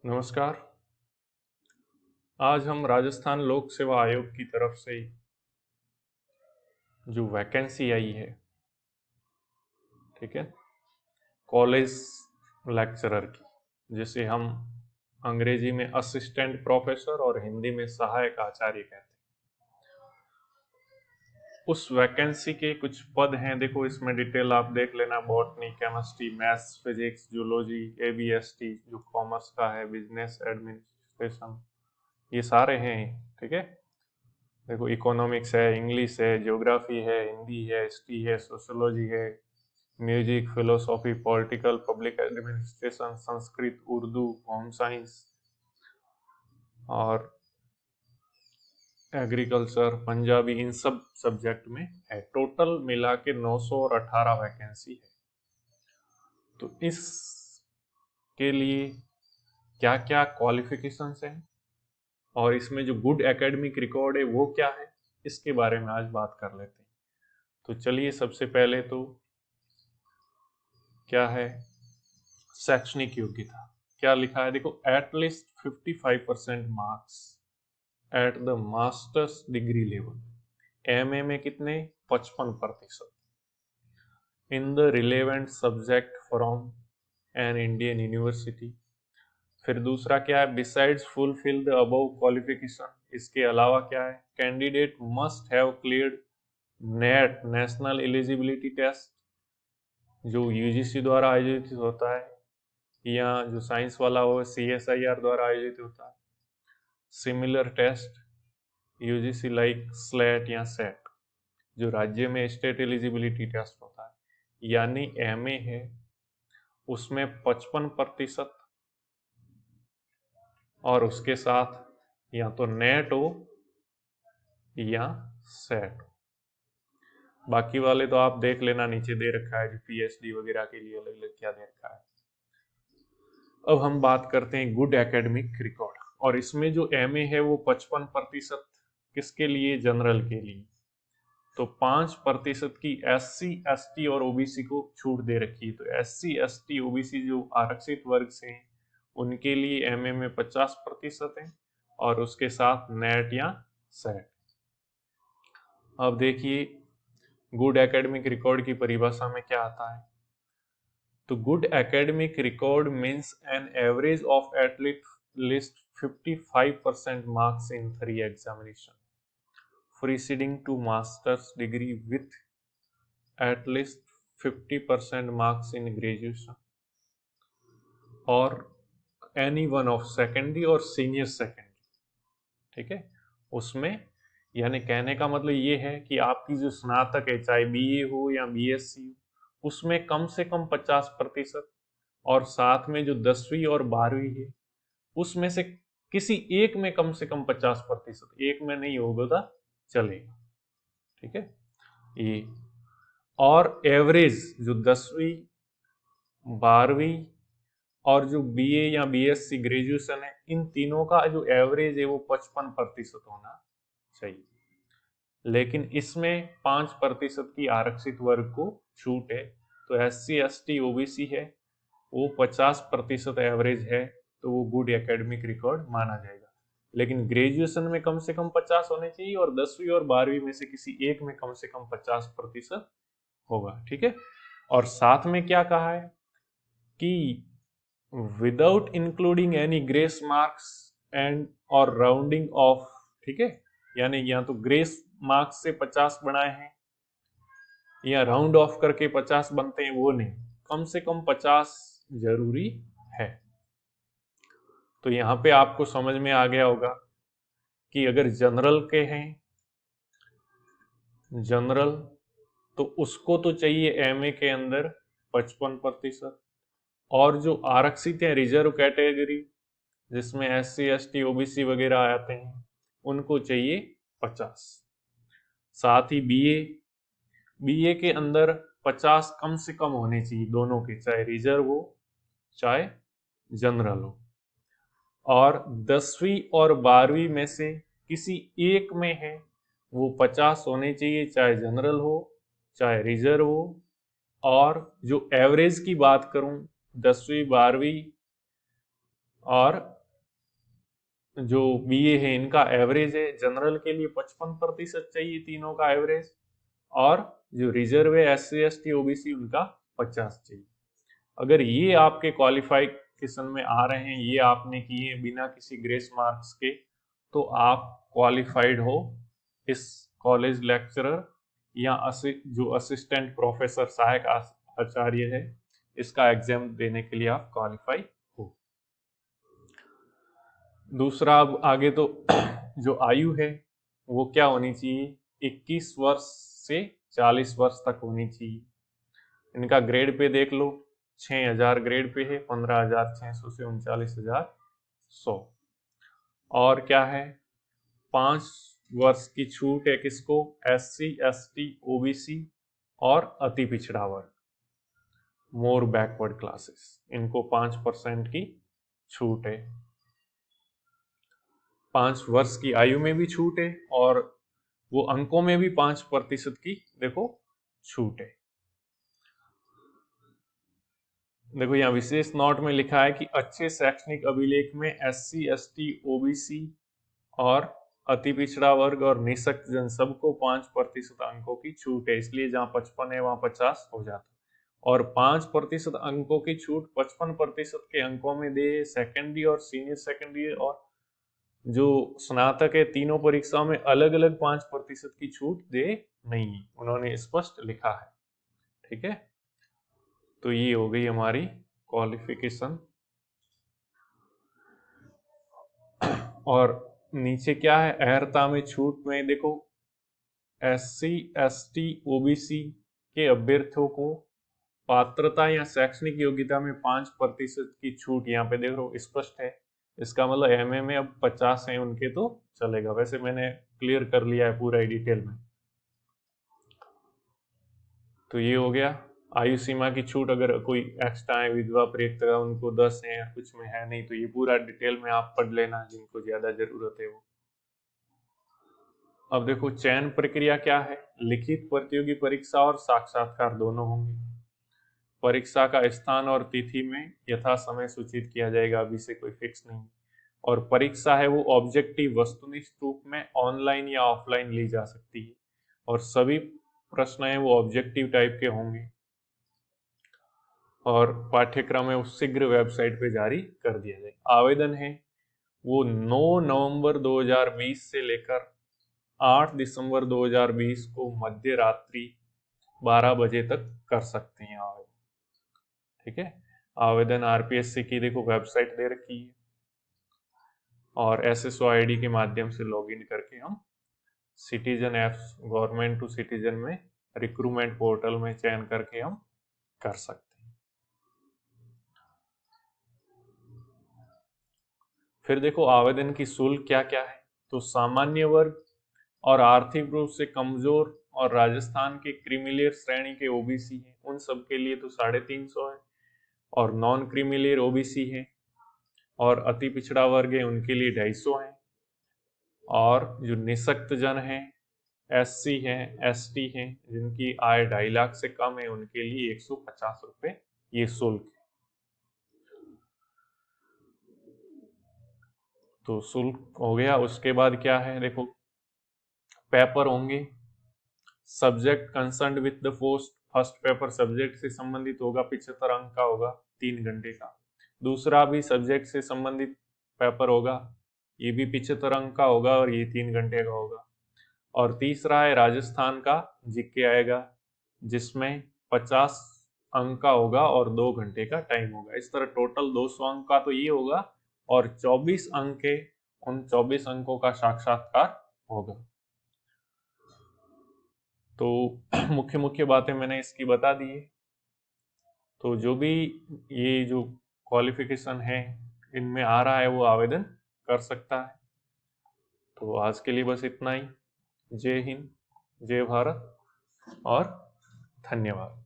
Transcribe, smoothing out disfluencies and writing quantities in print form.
नमस्कार। आज हम राजस्थान लोक सेवा आयोग की तरफ से जो वैकेंसी आई है, ठीक है, कॉलेज लेक्चरर की, जिसे हम अंग्रेजी में असिस्टेंट प्रोफेसर और हिंदी में सहायक आचार्य कहते हैं, उस वैकेंसी के कुछ पद हैं। देखो, इसमें डिटेल आप देख लेना। Botany, chemistry, maths, physics, zoology, ABST जो कॉमर्स का है, बिजनेस एडमिनिस्ट्रेशन, ये सारे हैं, ठीक है। देखो, इकोनॉमिक्स है, इंग्लिश है, ज्योग्राफी है, हिंदी है, हिस्ट्री है, सोशियोलॉजी है, music, philosophy, political, public administration, Sanskrit, Urdu, home science और एग्रीकल्चर, पंजाबी, इन सब सब्जेक्ट में है। टोटल मिला के 918 वैकेंसी है। तो इसके लिए क्या क्या क्वालिफिकेशंस हैं और इसमें जो गुड एकेडमिक रिकॉर्ड है वो क्या है, इसके बारे में आज बात कर लेते हैं। तो चलिए, सबसे पहले तो क्या है शैक्षणिक योग्यता। क्या लिखा है, देखो, at least 55% marks at the masters degree level. MA में कितने, 55% in the relevant subject from an Indian university. फिर दूसरा क्या है, besides fulfil the above qualification, इसके अलावा क्या है, candidate must have cleared NET, national eligibility test, जो यूजीसी द्वारा आयोजित होता है, या जो साइंस वाला हो सीएसआईआर द्वारा आयोजित होता है। Similar test UGC like SLET या सेट, जो राज्य में स्टेट एलिजिबिलिटी टेस्ट होता है। यानी एमए है उसमें 55% और उसके साथ या तो नेट हो या सेट हो। बाकी वाले तो आप देख लेना, नीचे दे रखा है, जो पीएचडी वगैरह के लिए अलग अलग क्या दे रखा है। अब हम बात करते हैं गुड एकेडमिक रिकॉर्ड, और इसमें जो एमए है वो 55% किसके लिए, जनरल के लिए। तो 5% की एससी एसटी और ओबीसी को छूट दे रखी है। तो एससी एसटी ओबीसी जो आरक्षित वर्ग से हैं उनके लिए एमए में 50% है और उसके साथ नेट या सेट। अब देखिए, गुड एकेडमिक रिकॉर्ड की परिभाषा में क्या आता है। तो good academic record means an average of at least 55% marks in 3 examination preceding to master's degree with at least 50% marks in graduation और एनी वन ऑफ सेकेंडरी और सीनियर सेकेंडरी, ठीक है। उसमें यानी कहने का मतलब ये है कि आपकी जो स्नातक है, चाहे बीए हो या बीएससी हो, उसमें कम से कम 50%, और साथ में जो 10वीं और 12वीं है उसमें से किसी एक में कम से कम 50%, एक में नहीं होगा तो चलेगा, ठीक है। ये और एवरेज जो 10वीं 12वीं और जो बीए या बीएससी ग्रेजुएशन है, इन तीनों का जो एवरेज है वो 55% होना चाहिए। लेकिन इसमें 5% की आरक्षित वर्ग को छूट है। तो एससी एसटी ओबीसी है वो 50% एवरेज है, तो वो गुड एकेडमिक रिकॉर्ड माना जाएगा। लेकिन ग्रेजुएशन में कम से कम 50 होने चाहिए और 10वीं और 12वीं में से किसी एक में कम से कम 50% होगा, ठीक है। और साथ में क्या कहा है कि without including any grace marks and और राउंडिंग ऑफ, ठीक है। यानी या तो ग्रेस मार्क्स से 50 बनाए हैं या राउंड ऑफ करके 50 बनते हैं, वो नहीं, कम से कम 50 जरूरी है। तो यहाँ पे आपको समझ में आ गया होगा कि अगर जनरल के हैं, जनरल, तो उसको तो चाहिए एमए के अंदर 55%, और जो आरक्षित है रिजर्व कैटेगरी जिसमें एससी एसटी ओबीसी वगैरह आते हैं उनको चाहिए 50। साथ ही बीए, बीए के अंदर 50 कम से कम होने चाहिए दोनों के, चाहे रिजर्व हो चाहे जनरल हो। और 10वीं और 12वीं में से किसी एक में है वो 50 होने चाहिए, चाहे जनरल हो चाहे रिजर्व हो। और जो एवरेज की बात करूं, 10वीं 12वीं और जो बीए है इनका एवरेज है, जनरल के लिए 55% चाहिए तीनों का एवरेज, और जो रिजर्व है SC ST OBC उनका 50 चाहिए। अगर ये आपके क्वालिफिकेशन में आ रहे हैं, ये आपने किए बिना किसी ग्रेस मार्क्स के, तो आप क्वालिफाइड हो इस कॉलेज लेक्चरर या जो असिस्टेंट प्रोफेसर सहायक आचार्य है इसका एग्जाम देने के लिए आप क्वालिफाई हो। दूसरा, अब आगे तो जो आयु है वो क्या होनी चाहिए, 21 वर्ष से 40 वर्ष तक होनी चाहिए। इनका ग्रेड पे देख लो, 6000 ग्रेड पे है, 15,600 से 39,100। और क्या है, 5 वर्ष की छूट है किसको, SC ST OBC और अति पिछड़ा वर्ग, मोर बैकवर्ड क्लासेस, इनको 5% की छूट है। 5 वर्ष की आयु में भी छूट है और वो अंकों में भी 5% की देखो छूट है। देखो यहाँ विशेष नोट में लिखा है कि अच्छे शैक्षणिक अभिलेख में SC ST OBC और अति पिछड़ा वर्ग और निःशक्त जन सबको 5% अंकों की छूट है, इसलिए जहाँ 55 है वहां 50 हो जाता है। और 5% अंकों की छूट 55% के अंकों में दे सेकेंडरी और सीनियर सेकेंडरी और जो स्नातक है, तीनों परीक्षाओं में अलग अलग 5% की छूट दे नहीं, उन्होंने स्पष्ट लिखा है। ठीक है, तो ये हो गई हमारी क्वालिफिकेशन। और नीचे क्या है, अर्हता में छूट में देखो SC ST OBC के अभ्यर्थियों को पात्रता या शैक्षणिक योग्यता में 5% की छूट यहाँ पे देख लो स्पष्ट है। इसका मतलब एमए में अब 50 है उनके तो चलेगा, वैसे मैंने क्लियर कर लिया है पूरा डिटेल में। तो ये हो गया आयु सीमा की छूट, अगर कोई एक्स्ट्रा है, विधवा प्रियकता उनको 10 है या कुछ में है नहीं, तो ये पूरा डिटेल में आप पढ़ लेना जिनको ज्यादा जरूरत है वो। अब देखो चयन प्रक्रिया क्या है, लिखित प्रतियोगी परीक्षा और साक्षात्कार दोनों होंगे। परीक्षा का स्थान और तिथि में यथा समय सूचित किया जाएगा, अभी से कोई फिक्स नहीं। और परीक्षा है वो ऑब्जेक्टिव वस्तुनिष्ठ रूप में ऑनलाइन या ऑफलाइन ली जा सकती है, और सभी प्रश्न है वो ऑब्जेक्टिव टाइप के होंगे। और पाठ्यक्रम है वो शीघ्र वेबसाइट पे जारी कर दिया जाए। आवेदन है वो 9 नवंबर 2020 से लेकर 8 दिसंबर 2020 को मध्य रात्रि 12 बजे तक कर सकते हैं आवेदन। ठीक है, आवेदन RPSC की देखो वेबसाइट दे रखी है, और SSO ID के माध्यम से लॉगिन करके हम citizen apps government to citizen में रिक्रूटमेंट पोर्टल में चयन करके हम कर सकते हैं। फिर देखो आवेदन की शुल्क क्या क्या है, तो सामान्य वर्ग और आर्थिक रूप से कमजोर और राजस्थान के क्रीमिलेयर श्रेणी के OBC हैं उन सब के लिए तो 350 है, और नॉन क्रीमिलेयर OBC है और अति पिछड़ा वर्ग है उनके लिए 250 है, और जो निःशक्त जन है, SC है, ST है, जिनकी आय 2.5 लाख से कम है उनके लिए 150 रुपए ये शुल्क है। तो शुल्क हो गया। उसके बाद क्या है देखो, पेपर होंगे, subject concerned with the post, first paper subject से संबंधित होगा, 75 अंक का होगा, 3 घंटे का। दूसरा भी सब्जेक्ट से संबंधित पेपर होगा, ये भी 75 अंक का होगा और ये 3 घंटे का होगा। और तीसरा है राजस्थान का जीके आएगा, जिसमें 50 अंक का होगा और 2 घंटे का टाइम होगा। इस तरह टोटल 200 अंक का तो ये होगा, और 24 अंक के उन 24 अंकों का साक्षात्कार होगा। तो मुख्य मुख्य बातें मैंने इसकी बता दी है। तो जो भी ये जो क्वालिफिकेशन है इनमें आ रहा है वो आवेदन कर सकता है। तो आज के लिए बस इतना ही। जय हिंद, जय भारत और धन्यवाद।